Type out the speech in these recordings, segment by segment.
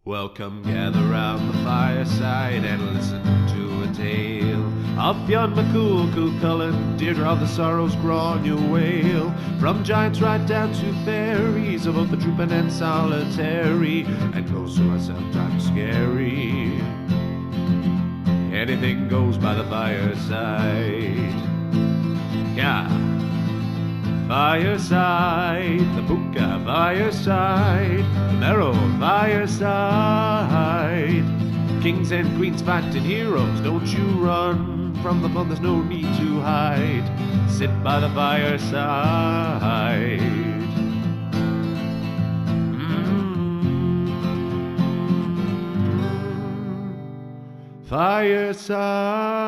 Welcome, gather round the fireside and listen to a tale of Fionn McCool, Cú Chulainn, Deirdre of the Sorrows, Gráinne Wail. From giants right down to fairies, of both the trooping and solitary, and ghosts who are sometimes scary. Anything goes by the fireside. Yeah. Fireside, the Puka fireside, the Merrow fireside. Kings and queens fighting heroes, don't you run from the fun, there's no need to hide. Sit by the fireside. Fireside.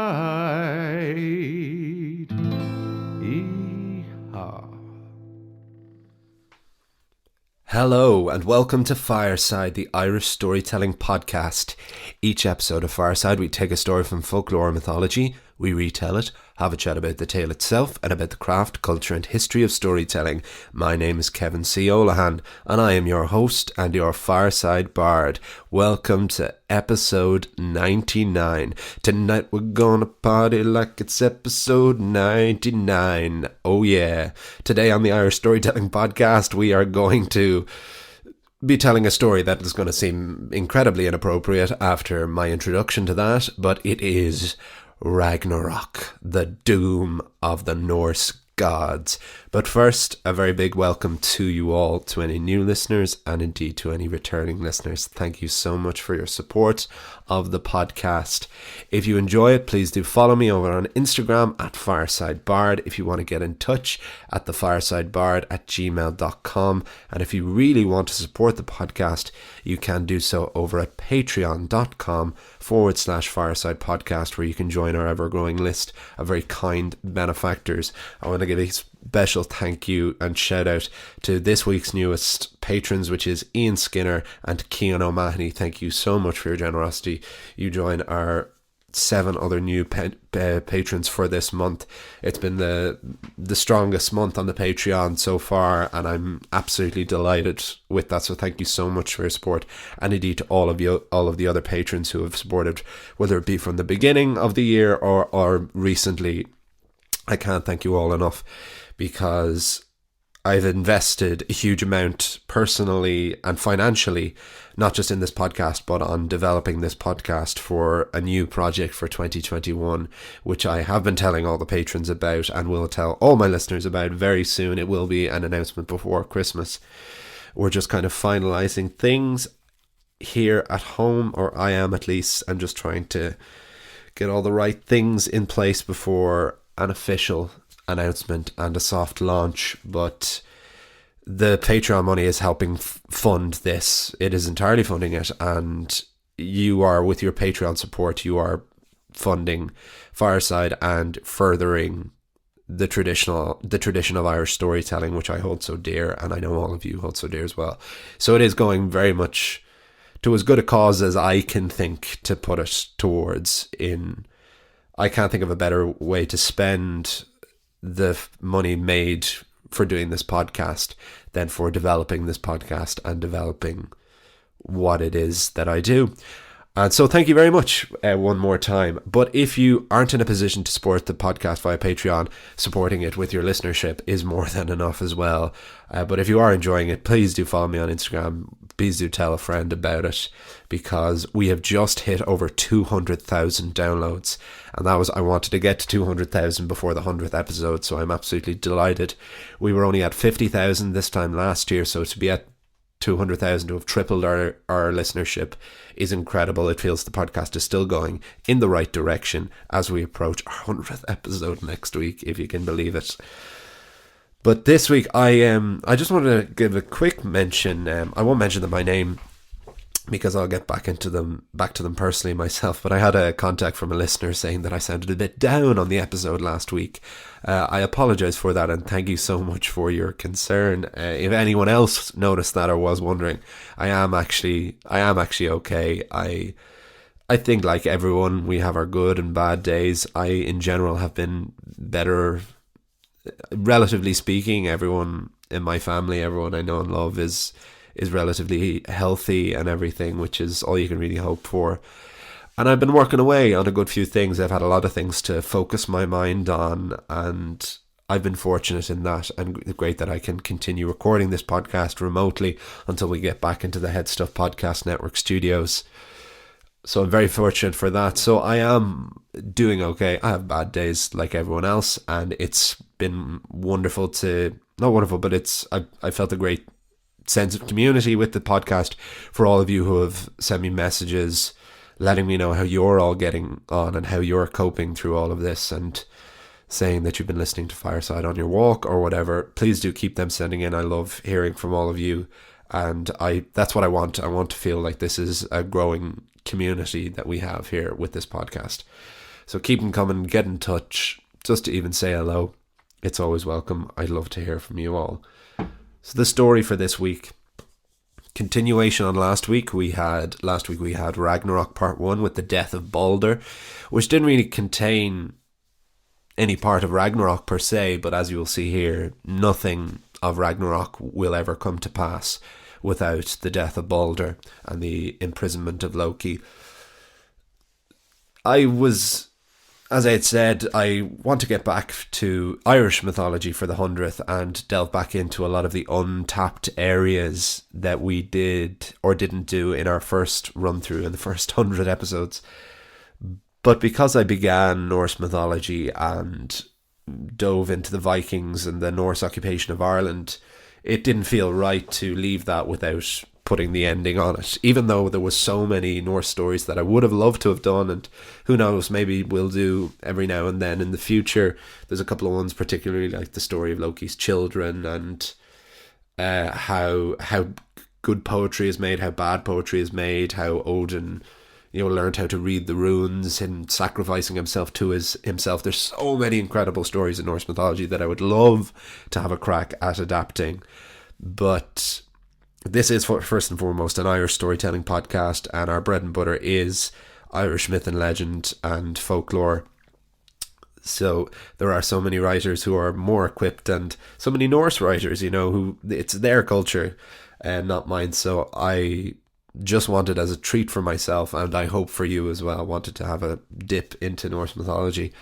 Hello and welcome to Fireside, the Irish storytelling podcast. Each episode of Fireside, we take a story from folklore or mythology, we retell it, have a chat about the tale itself and about the craft, culture and history of storytelling. My name is Kevin C. Olahan and I am your host and your Fireside Bard. Welcome to episode 99. Tonight we're gonna party like it's episode 99. Oh yeah. Today on the Irish Storytelling Podcast, we are going to be telling a story that is going to seem incredibly inappropriate after my introduction to that, but it is Ragnarok, the doom of the Norse gods. But first, a very big welcome to you all, to any new listeners and indeed to any returning listeners. Thank you so much for your support of the podcast. If you enjoy it, please do follow me over on Instagram at FiresideBard. If you want to get in touch, at thefiresidebard@gmail.com. And if you really want to support the podcast, you can do so over at patreon.com/Fireside Podcast, where you can join our ever-growing list of very kind benefactors. I want to give a special thank you and shout out to this week's newest patrons, which is Ian Skinner and Cian O'Mahony. Thank you so much for your generosity. You join our 7 other new patrons for this month. It's been the strongest month on the Patreon so far, and I'm absolutely delighted with that. So thank you so much for your support, and indeed to all of the other patrons who have supported, whether it be from the beginning of the year or recently. I can't thank you all enough, because I've invested a huge amount personally and financially, not just in this podcast, but on developing this podcast for a new project for 2021, which I have been telling all the patrons about and will tell all my listeners about very soon. It will be an announcement before Christmas. We're just kind of finalizing things here at home, or I am at least. I'm just trying to get all the right things in place before an official announcement and a soft launch. But the Patreon money is helping fund this. It is entirely funding it, and you are, with your Patreon support, you are funding Fireside and furthering the tradition of Irish storytelling, which I hold so dear, and I know all of you hold so dear as well. So it is going very much to as good a cause as I can think to put it towards. I can't think of a better way to spend the money made for doing this podcast than for developing this podcast and developing what it is that I do. And so thank you very much one more time. But if you aren't in a position to support the podcast via Patreon, supporting it with your listenership is more than enough as well. But if you are enjoying it, please do follow me on Instagram. Please do tell a friend about it, because we have just hit over 200,000 downloads. And I wanted to get to 200,000 before the 100th episode, so I'm absolutely delighted. We were only at 50,000 this time last year, so to be at 200,000, to have tripled our listenership, is incredible. It feels the podcast is still going in the right direction as we approach our 100th episode next week, if you can believe it. But this week, I just wanted to give a quick mention. I won't mention them by name, because I'll get back to them personally myself. But I had a contact from a listener saying that I sounded a bit down on the episode last week. I apologise for that, and thank you so much for your concern. If anyone else noticed that or was wondering, I am actually okay. I think, like everyone, we have our good and bad days. I, in general, have been better, relatively speaking. Everyone in my family, everyone I know and love is is relatively healthy and everything, which is all you can really hope for. And I've been working away on a good few things. I've had a lot of things to focus my mind on, and I've been fortunate in that, and great that I can continue recording this podcast remotely until we get back into the Head Stuff Podcast Network studios. So I'm very fortunate for that. So I am doing okay. I have bad days like everyone else, and it's been wonderful to, not wonderful, but I felt a great sense of community with the podcast for all of you who have sent me messages letting me know how you're all getting on and how you're coping through all of this, and saying that you've been listening to Fireside on your walk or whatever. Please do keep them sending in. I love hearing from all of you, and that's what I want. I want to feel like this is a growing community that we have here with this podcast. So keep them coming, get in touch, just to even say hello. It's always welcome. I'd love to hear from you all. So the story for this week, continuation on last week we had Ragnarok Part 1 with the death of Balder, which didn't really contain any part of Ragnarok per se, but as you will see here, nothing of Ragnarok will ever come to pass without the death of Balder and the imprisonment of Loki. As I had said, I want to get back to Irish mythology for the 100th and delve back into a lot of the untapped areas that we did or didn't do in our first run through in the first 100 episodes. But because I began Norse mythology and dove into the Vikings and the Norse occupation of Ireland, it didn't feel right to leave that without putting the ending on it, even though there was so many Norse stories that I would have loved to have done, and who knows, maybe we'll do every now and then in the future. There's a couple of ones, particularly like the story of Loki's children, and how good poetry is made, how bad poetry is made, how Odin learned how to read the runes and sacrificing himself to himself. There's so many incredible stories in Norse mythology that I would love to have a crack at adapting, but this is first and foremost an Irish storytelling podcast, and our bread and butter is Irish myth and legend and folklore. So there are so many writers who are more equipped, and so many Norse writers, who it's their culture and not mine. So I just wanted, as a treat for myself, and I hope for you as well, wanted to have a dip into Norse mythology.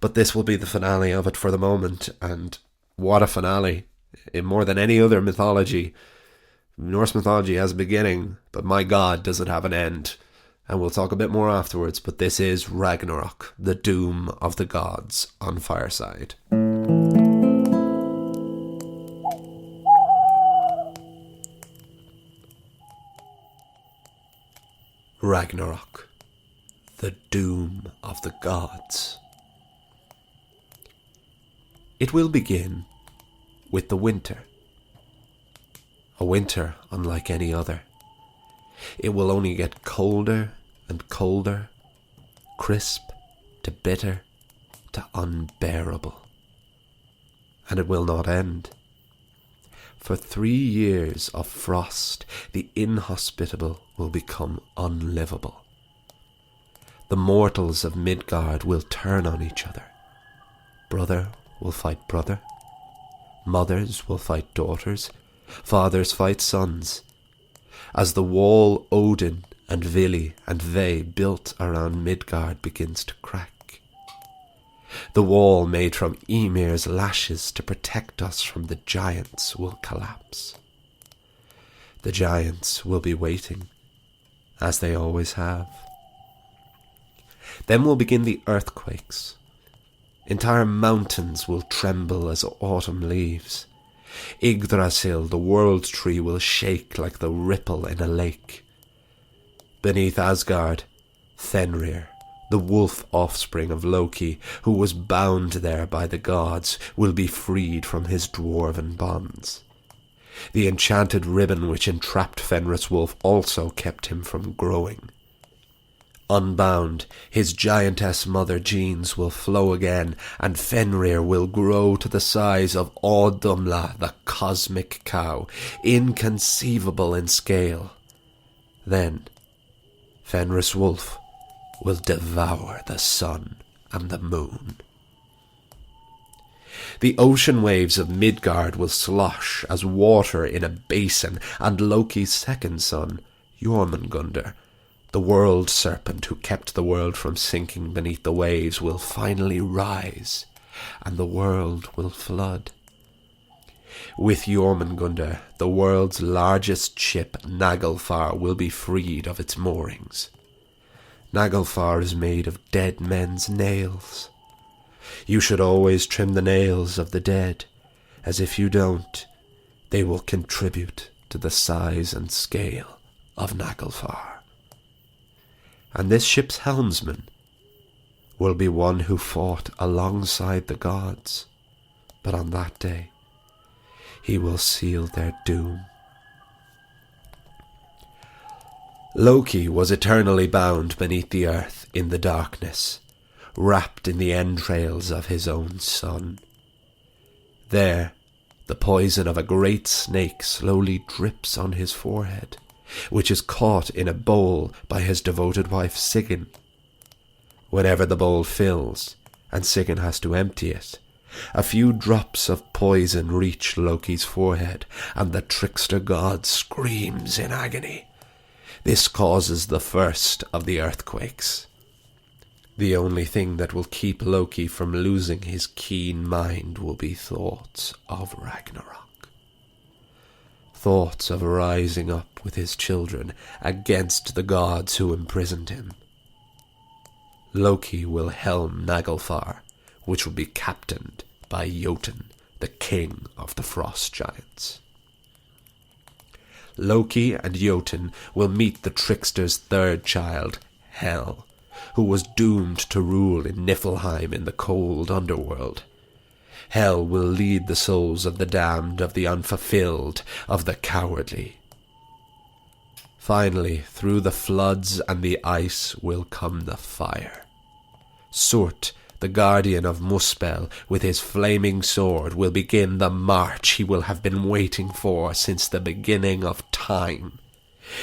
But this will be the finale of it for the moment, and what a finale. In more than any other mythology, Norse mythology has a beginning, but my God, does it have an end. And we'll talk a bit more afterwards, but this is Ragnarok, the doom of the gods on Fireside. Ragnarok, the doom of the gods. It will begin with the winter. A winter unlike any other. It will only get colder and colder, crisp to bitter to unbearable. And it will not end. For 3 years of frost, the inhospitable will become unlivable. The mortals of Midgard will turn on each other. Brother will fight brother. Mothers will fight daughters. Fathers fight sons. As the wall Odin and Vili and Ve built around Midgard begins to crack. The wall made from Ymir's lashes to protect us from the giants will collapse. The giants will be waiting, as they always have. Then will begin the earthquakes. Entire mountains will tremble as autumn leaves. Yggdrasil, the world tree, will shake like the ripple in a lake. Beneath Asgard, Fenrir, the wolf offspring of Loki, who was bound there by the gods, will be freed from his dwarven bonds. The enchanted ribbon which entrapped Fenris wolf also kept him from growing. Unbound, his giantess mother genes will flow again, and Fenrir will grow to the size of Audumla, the cosmic cow, inconceivable in scale. Then, Fenris wolf will devour the sun and the moon. The ocean waves of Midgard will slosh as water in a basin, and Loki's second son, Jormungandr, the world serpent who kept the world from sinking beneath the waves, will finally rise, and the world will flood. With Jormungandr, the world's largest ship, Naglfar, will be freed of its moorings. Naglfar is made of dead men's nails. You should always trim the nails of the dead, as if you don't, they will contribute to the size and scale of Naglfar. And this ship's helmsman will be one who fought alongside the gods, but on that day he will seal their doom. Loki was eternally bound beneath the earth in the darkness, wrapped in the entrails of his own son. There, the poison of a great snake slowly drips on his forehead, which is caught in a bowl by his devoted wife Sigyn. Whenever the bowl fills, and Sigyn has to empty it, a few drops of poison reach Loki's forehead, and the trickster god screams in agony. This causes the first of the earthquakes. The only thing that will keep Loki from losing his keen mind will be thoughts of Ragnarok. Thoughts of rising up with his children against the gods who imprisoned him. Loki will helm Naglfar, which will be captained by Jotun, the king of the frost giants. Loki and Jotun will meet the trickster's third child, Hel, who was doomed to rule in Niflheim in the cold underworld. Hel will lead the souls of the damned, of the unfulfilled, of the cowardly. Finally, through the floods and the ice will come the fire. Surt, the guardian of Muspel, with his flaming sword, will begin the march he will have been waiting for since the beginning of time.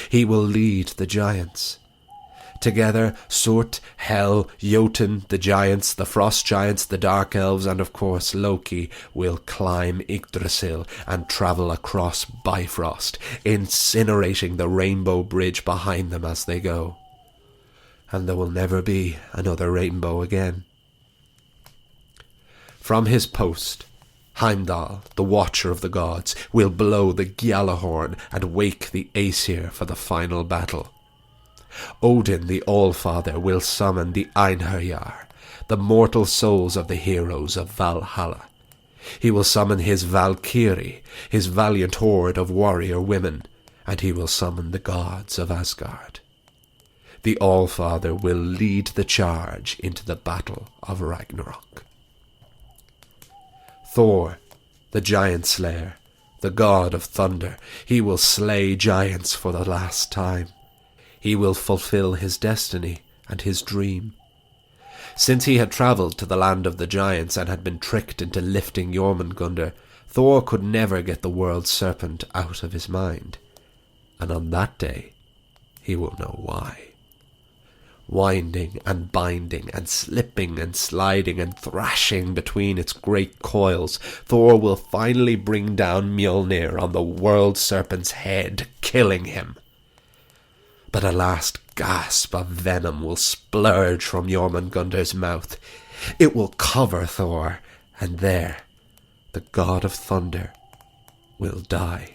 He will lead the giants. Together, Surt, Hel, Jotun, the giants, the frost giants, the dark elves, and of course Loki will climb Yggdrasil and travel across Bifrost, incinerating the rainbow bridge behind them as they go. And there will never be another rainbow again. From his post, Heimdall, the watcher of the gods, will blow the Gjallarhorn and wake the Aesir for the final battle. Odin, the Allfather, will summon the Einherjar, the mortal souls of the heroes of Valhalla. He will summon his Valkyrie, his valiant horde of warrior women, and he will summon the gods of Asgard. The Allfather will lead the charge into the battle of Ragnarok. Thor, the giant slayer, the god of thunder, he will slay giants for the last time. He will fulfill his destiny and his dream. Since he had travelled to the land of the giants and had been tricked into lifting Jormungandr, Thor could never get the world serpent out of his mind. And on that day, he will know why. Winding and binding and slipping and sliding and thrashing between its great coils, Thor will finally bring down Mjolnir on the world serpent's head, killing him. But a last gasp of venom will splurge from Jormungandr's mouth. It will cover Thor, and there, the god of thunder will die.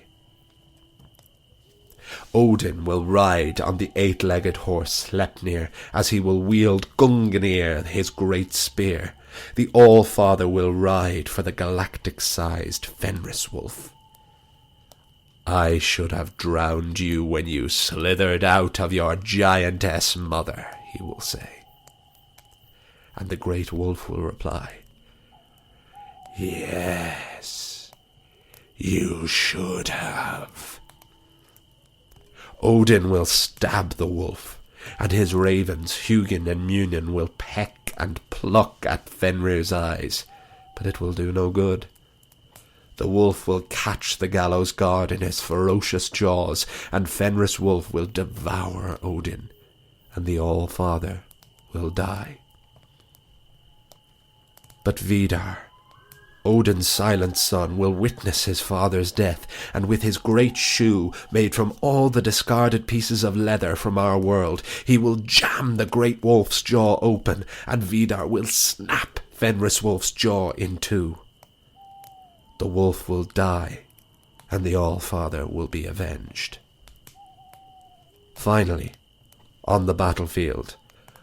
Odin will ride on the eight-legged horse Sleipnir, as he will wield Gungnir, his great spear. The Allfather will ride for the galactic-sized Fenris wolf. I should have drowned you when you slithered out of your giantess mother, he will say. And the great wolf will reply, yes, you should have. Odin will stab the wolf, and his ravens, Hugin and Munin, will peck and pluck at Fenrir's eyes, but it will do no good. The wolf will catch the gallows guard in his ferocious jaws, and Fenris wolf will devour Odin, and the All-Father will die. But Vidar, Odin's silent son will witness his father's death, and with his great shoe, made from all the discarded pieces of leather from our world, he will jam the great wolf's jaw open, and Vidar will snap Fenris Wolf's jaw in two. The wolf will die, and the All-Father will be avenged. Finally, on the battlefield,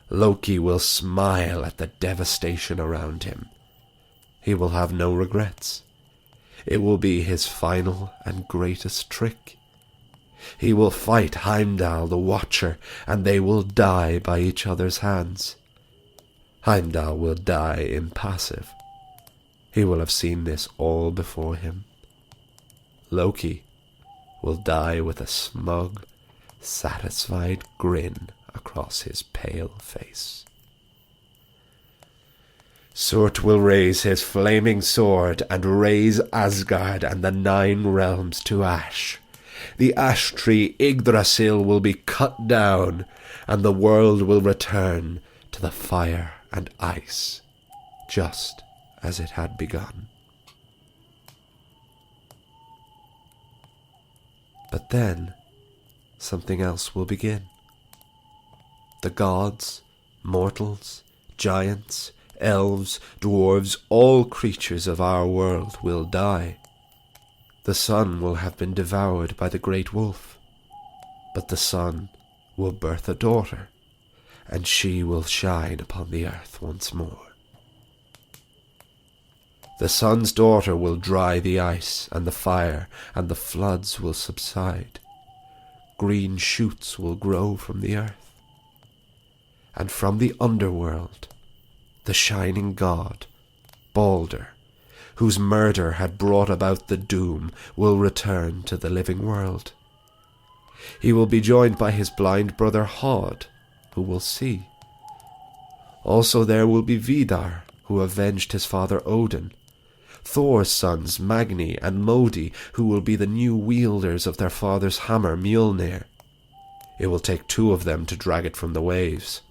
Loki will smile at the devastation around him. He will have no regrets. It will be his final and greatest trick. He will fight Heimdall the Watcher, and they will die by each other's hands. Heimdall will die impassive. He will have seen this all before him. Loki will die with a smug, satisfied grin across his pale face. Surt will raise his flaming sword and raise Asgard and the 9 realms to ash. The ash tree Yggdrasil will be cut down, and the world will return to the fire and ice, just as it had begun. But then, something else will begin. The gods, mortals, giants, elves, dwarves, all creatures of our world will die. The sun will have been devoured by the great wolf, but the sun will birth a daughter, and she will shine upon the earth once more. The sun's daughter will dry the ice and the fire, and the floods will subside. Green shoots will grow from the earth, and from the underworld the shining god, Balder, whose murder had brought about the doom, will return to the living world. He will be joined by his blind brother Hod, who will see. Also there will be Vidar, who avenged his father Odin, Thor's sons Magni and Modi, who will be the new wielders of their father's hammer Mjolnir. It will take 2 of them to drag it from the waves,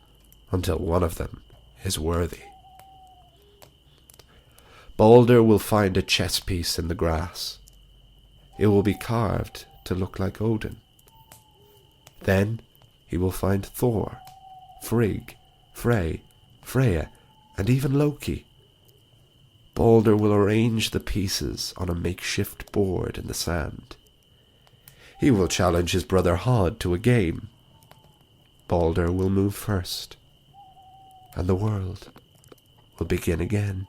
until one of them is worthy. Balder will find a chess piece in the grass. It will be carved to look like Odin. Then he will find Thor, Frigg, Frey, Freya, and even Loki. Balder will arrange the pieces on a makeshift board in the sand. He will challenge his brother Hod to a game. Balder will move first, and the world will begin again.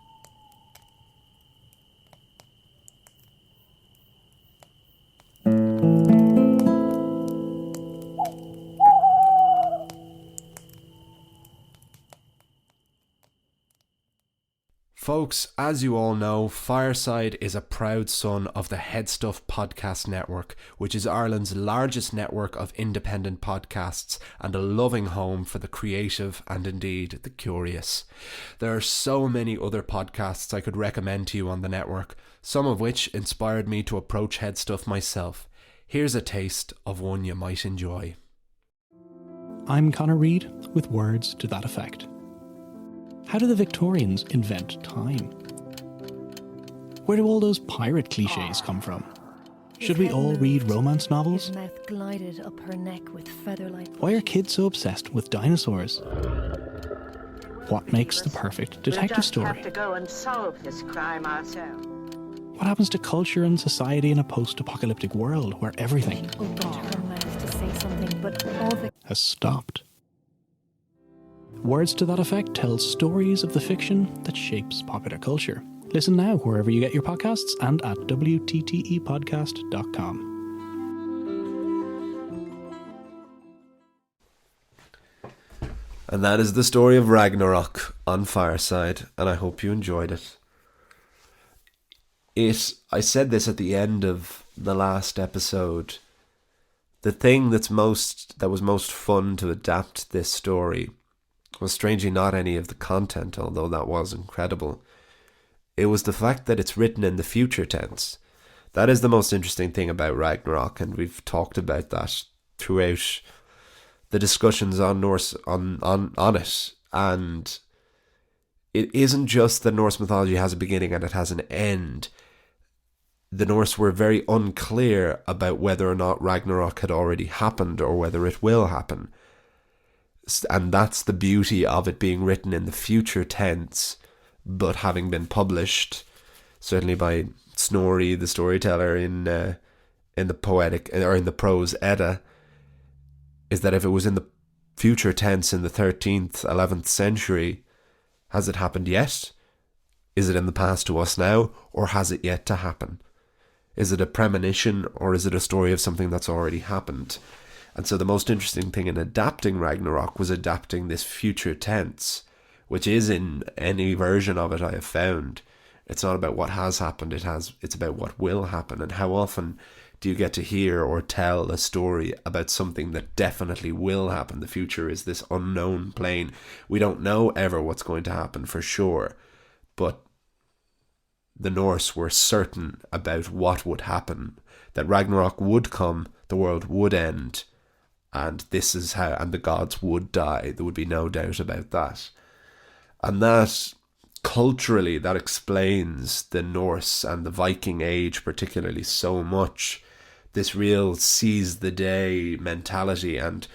Folks, as you all know, Fireside is a proud son of the Headstuff Podcast Network, which is Ireland's largest network of independent podcasts and a loving home for the creative and indeed the curious. There are so many other podcasts I could recommend to you on the network, some of which inspired me to approach Headstuff myself. Here's a taste of one you might enjoy. I'm Connor Reid with words to that effect. How did the Victorians invent time? Where do all those pirate cliches come from? Should we all read romance novels? His mouth glided up her neck with feather-like. Why are kids so obsessed with dinosaurs? What makes the perfect detective story? We'll just have to go and solve this crime ourselves. What happens to culture and society in a post-apocalyptic world where everything She opened her mouth to say something, but all the has stopped? Words to that effect tells stories of the fiction that shapes popular culture. Listen now wherever you get your podcasts and at wttepodcast.com. And that is the story of Ragnarok on Fireside, and I hope you enjoyed it. I said this at the end of the last episode. The thing that was most fun to adapt this story was strangely not any of the content, although that was incredible. It was the fact that it's written in the future tense. That is the most interesting thing about Ragnarok, and we've talked about that throughout the discussions on Norse on it. And it isn't just that Norse mythology has a beginning and it has an end. The Norse were very unclear about whether or not Ragnarok had already happened or whether it will happen. And that's the beauty of it being written in the future tense, but having been published, certainly by Snorri, the storyteller, in the poetic or in the prose Edda, is that if it was in the future tense in the 13th, 11th century, has it happened yet? Is it in the past to us now, or has it yet to happen? Is it a premonition, or is it a story of something that's already happened? And so the most interesting thing in adapting Ragnarok was adapting this future tense, which is in any version of it I have found. It's not about what has happened, it's about what will happen. And how often do you get to hear or tell a story about something that definitely will happen? The future is this unknown plane. We don't know ever what's going to happen for sure, but the Norse were certain about what would happen, that Ragnarok would come, the world would end, and this is how, and the gods would die. There would be no doubt about that. And that, culturally, that explains the Norse and the Viking age particularly so much. This real seize the day mentality, and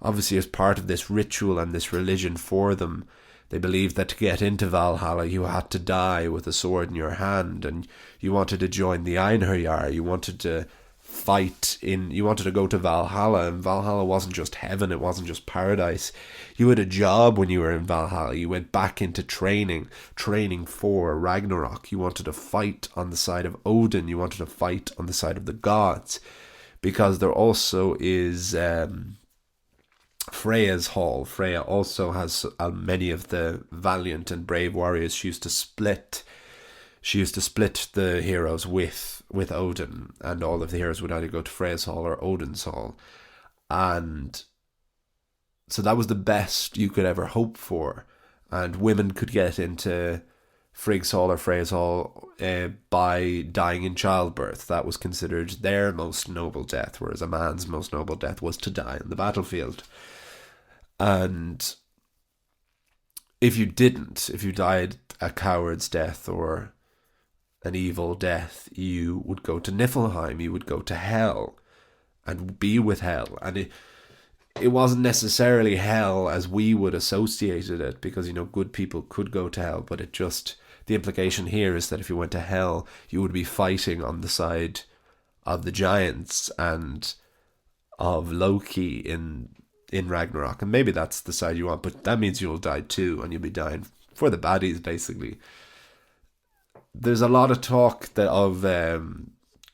obviously as part of this ritual and this religion for them, they believed that to get into Valhalla you had to die with a sword in your hand, and you wanted to join the Einherjar, you wanted to you wanted to go to Valhalla, and Valhalla wasn't just heaven, it wasn't just paradise. You had a job when you were in Valhalla. You went back into training for Ragnarok. You wanted to fight on the side of Odin, you wanted to fight on the side of the gods, because there also is Freya's Hall. Freya also has many of the valiant and brave warriors. She used to split the heroes with Odin, and all of the heroes would either go to Freya's Hall or Odin's Hall. And so that was the best you could ever hope for. And women could get into Frigg's Hall or Freya's Hall by dying in childbirth. That was considered their most noble death, whereas a man's most noble death was to die on the battlefield. And if you died a coward's death or an evil death, you would go to Niflheim, you would go to hell and be with hell. And it wasn't necessarily hell as we would associated it, because, good people could go to hell, but the implication here is that if you went to hell, you would be fighting on the side of the giants and of Loki in Ragnarok. And maybe that's the side you want, but that means you'll die too, and you'll be dying for the baddies, basically. There's a lot of talk of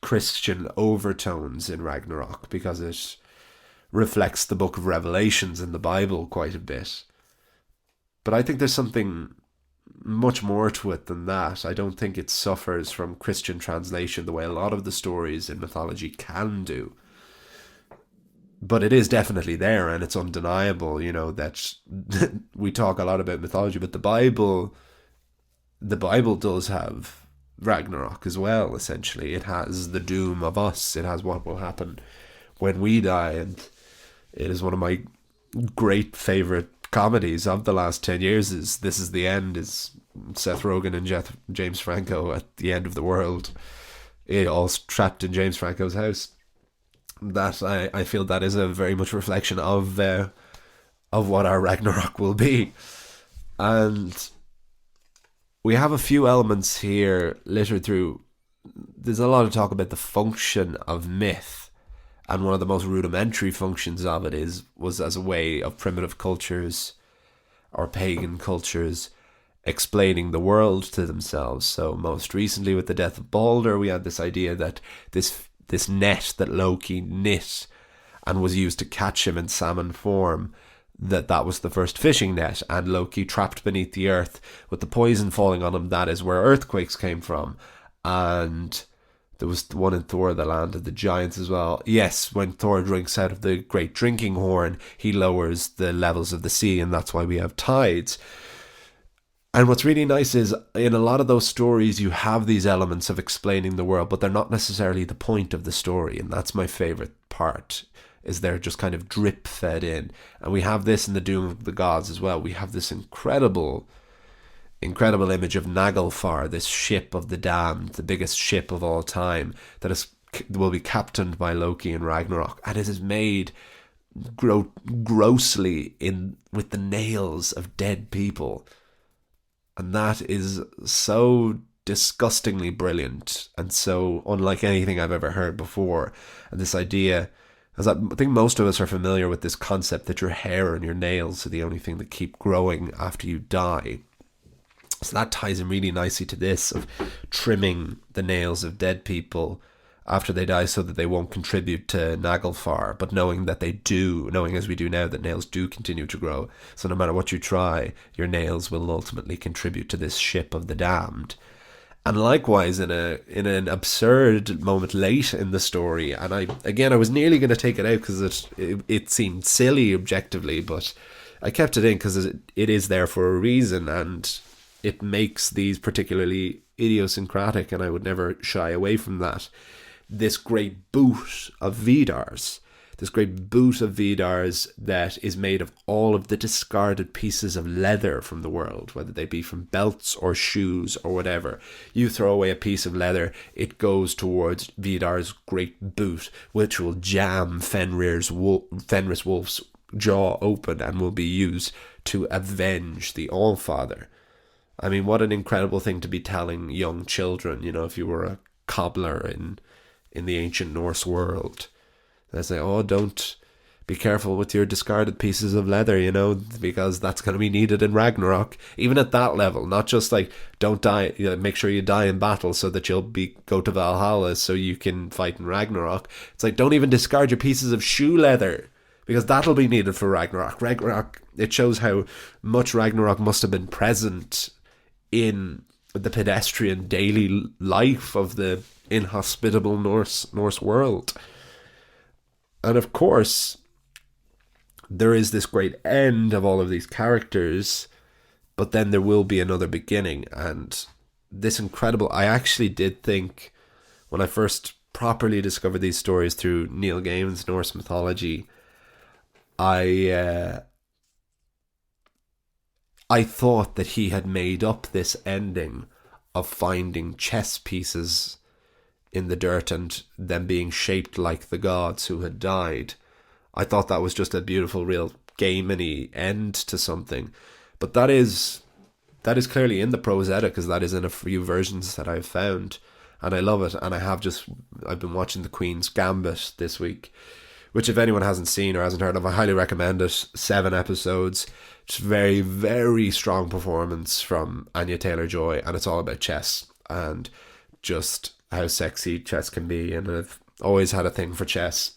Christian overtones in Ragnarok, because it reflects the book of Revelations in the Bible quite a bit. But I think there's something much more to it than that. I don't think it suffers from Christian translation the way a lot of the stories in mythology can do. But it is definitely there, and it's undeniable, that we talk a lot about mythology, but the Bible does have Ragnarok as well, essentially. It has the doom of us. It has what will happen when we die, and it is one of my great favourite comedies of the last 10 years is This Is the End, is Seth Rogen and James Franco at the end of the world, all trapped in James Franco's house. That I feel that is a very much reflection of what our Ragnarok will be. And we have a few elements here littered through. There's a lot of talk about the function of myth, and one of the most rudimentary functions of it was as a way of primitive cultures or pagan cultures explaining the world to themselves. So most recently with the death of Balder, we had this idea that this net that Loki knit and was used to catch him in salmon form, that was the first fishing net, and Loki trapped beneath the earth with the poison falling on him. That is where earthquakes came from. And there was the one in Thor, the land of the giants, as well. Yes, when Thor drinks out of the great drinking horn, he lowers the levels of the sea, and that's why we have tides. And what's really nice is, in a lot of those stories, you have these elements of explaining the world, but they're not necessarily the point of the story. And that's my favourite part, is they're just kind of drip fed in. And we have this in the Doom of the Gods as well. We have this incredible incredible image of Naglfar, this ship of the damned, the biggest ship of all time, will be captained by Loki in Ragnarok, and it is made grossly with the nails of dead people, and that is so disgustingly brilliant and so unlike anything I've ever heard before. And this idea, as I think most of us are familiar with this concept that your hair and your nails are the only thing that keep growing after you die. So that ties in really nicely to this of trimming the nails of dead people after they die so that they won't contribute to Naglfar, but knowing as we do now, that nails do continue to grow. So no matter what you try, your nails will ultimately contribute to this ship of the damned. And likewise, in an absurd moment late in the story, and I was nearly going to take it out because it seemed silly objectively, but I kept it in because it is there for a reason, and it makes these particularly idiosyncratic, and I would never shy away from that. This great boot of Vidars. This great boot of Vidars that is made of all of the discarded pieces of leather from the world, whether they be from belts or shoes or whatever. You throw away a piece of leather, it goes towards Vidar's great boot, which will jam Fenris Wolf's jaw open and will be used to avenge the Allfather. I mean, what an incredible thing to be telling young children, if you were a cobbler in the ancient Norse world. They say, don't be careful with your discarded pieces of leather, because that's going to be needed in Ragnarok. Even at that level, not just like, don't die, make sure you die in battle so that you'll go to Valhalla so you can fight in Ragnarok. It's like, don't even discard your pieces of shoe leather, because that'll be needed for Ragnarok. Ragnarok, it shows how much Ragnarok must have been present in the pedestrian daily life of the inhospitable Norse world. And of course, there is this great end of all of these characters, but then there will be another beginning. And this incredible, I actually did think, when I first properly discovered these stories through Neil Gaiman's Norse Mythology, I thought that he had made up this ending of finding chess pieces in the dirt and them being shaped like the gods who had died. I thought that was just a beautiful, real game-y end to something. But that is clearly in the Prose Edda, because that is in a few versions that I've found. And I love it. And I've been watching The Queen's Gambit this week, which if anyone hasn't seen or hasn't heard of, I highly recommend it. 7 episodes. It's very, very strong performance from Anya Taylor-Joy, and it's all about chess and just how sexy chess can be. And I've always had a thing for chess.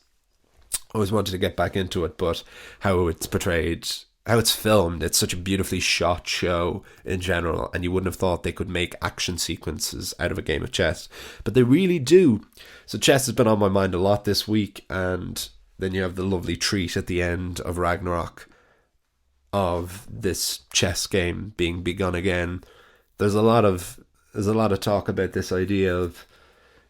Always wanted to get back into it, but how it's portrayed, how it's filmed, it's such a beautifully shot show in general, and you wouldn't have thought they could make action sequences out of a game of chess, but they really do. So chess has been on my mind a lot this week, and then you have the lovely treat at the end of Ragnarok of this chess game being begun again. There's a lot of talk about this idea of,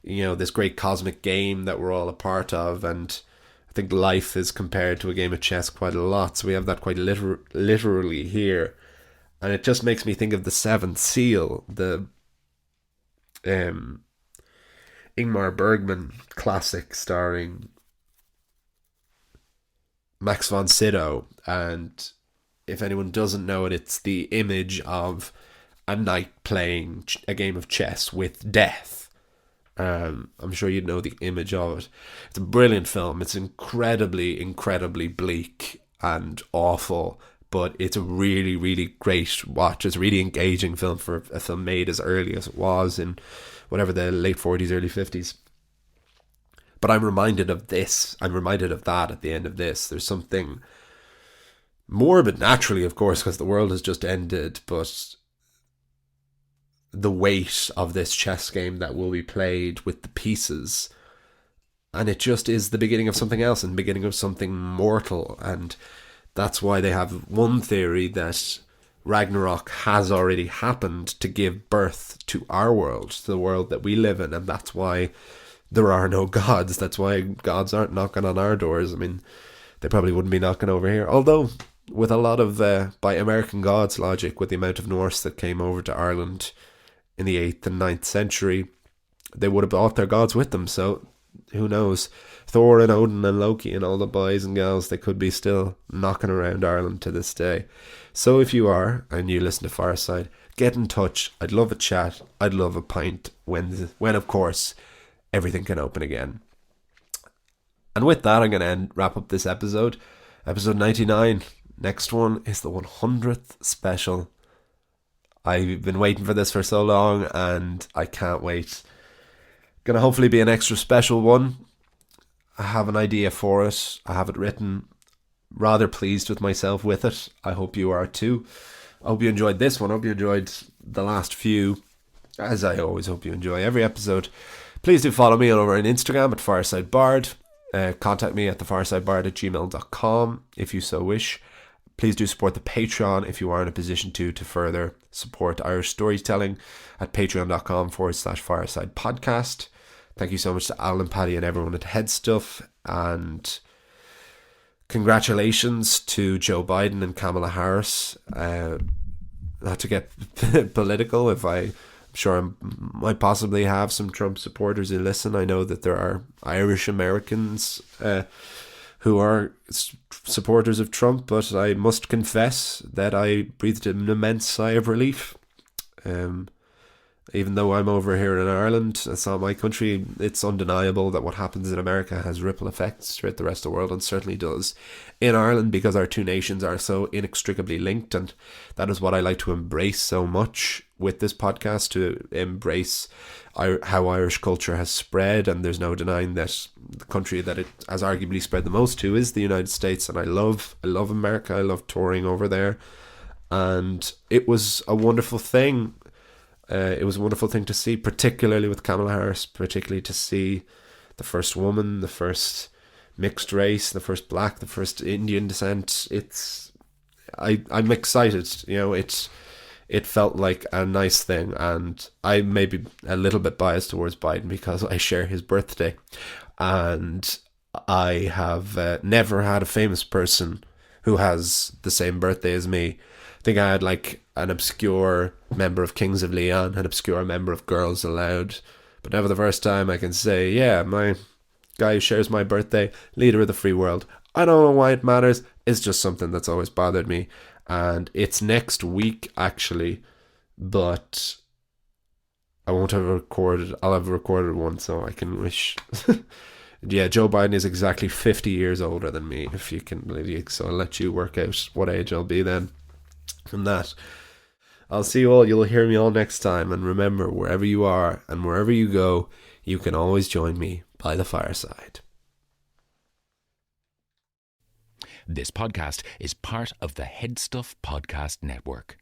this great cosmic game that we're all a part of, and I think life is compared to a game of chess quite a lot, so we have that quite literally here. And it just makes me think of the Seventh Seal, the Ingmar Bergman classic starring Max von Sydow. And if anyone doesn't know it, it's the image of a knight playing a game of chess with death. I'm sure you know the image of it. It's a brilliant film. It's incredibly, incredibly bleak and awful, but it's a really, really great watch. It's a really engaging film for a film made as early as it was in whatever, the late 40s, early 50s. But I'm reminded of this. I'm reminded of that at the end of this. There's something morbid, naturally, of course, because the world has just ended, but the weight of this chess game that will be played with the pieces, and it just is the beginning of something else and beginning of something mortal. And that's why they have one theory that Ragnarok has already happened to give birth to our world, to the world that we live in, and that's why there are no gods. That's why gods aren't knocking on our doors. I mean, they probably wouldn't be knocking over here, although with a lot of, by American gods logic, with the amount of Norse that came over to Ireland in the 8th and 9th century, they would have brought their gods with them. So who knows? Thor and Odin and Loki and all the boys and gals, they could be still knocking around Ireland to this day. So if you are, and you listen to Fireside, get in touch. I'd love a chat. I'd love a pint when of course, everything can open again. And with that, I'm going to wrap up this episode 99. Next one is the 100th special. I've been waiting for this for so long, and I can't wait. Gonna hopefully be an extra special one. I have an idea for it. I have it written. Rather pleased with myself with it. I hope you are too. I hope you enjoyed this one. I hope you enjoyed the last few, as I always hope you enjoy every episode. Please do follow me over on Instagram at FiresideBard. Contact me at thefiresidebard@gmail.com if you so wish. Please do support the Patreon if you are in a position to further support Irish storytelling at patreon.com/fireside podcast. Thank you so much to Alan, Paddy and everyone at Headstuff, and congratulations to Joe Biden and Kamala Harris. Not to get political, I'm sure I might possibly have some Trump supporters who listen. I know that there are Irish Americans who are supporters of Trump, but I must confess that I breathed an immense sigh of relief. Even though I'm over here in Ireland, it's not my country, it's undeniable that what happens in America has ripple effects throughout the rest of the world, and certainly does in Ireland, because our two nations are so inextricably linked. And that is what I like to embrace so much with this podcast, to embrace how Irish culture has spread. And there's no denying that the country that it has arguably spread the most to is the United States. And I love America. I love touring over there, and it was a wonderful thing. It was a wonderful thing to see, particularly with Kamala Harris, particularly to see the first woman, the first mixed race, the first black, the first Indian descent. I'm excited. It felt like a nice thing, and I may be a little bit biased towards Biden because I share his birthday, and I have never had a famous person who has the same birthday as me. I think I had like an obscure member of Kings of Leon, an obscure member of Girls Aloud, but now for the first time I can say, yeah, my guy who shares my birthday, leader of the free world. I don't know why it matters, it's just something that's always bothered me, and it's next week actually, but I won't have recorded, I'll have recorded one so I can wish. Yeah, Joe Biden is exactly 50 years older than me, if you can believe it, so I'll let you work out what age I'll be then. From that, I'll see you all. You'll hear me all next time. And remember, wherever you are and wherever you go, you can always join me by the fireside. This podcast is part of the Headstuff Podcast Network.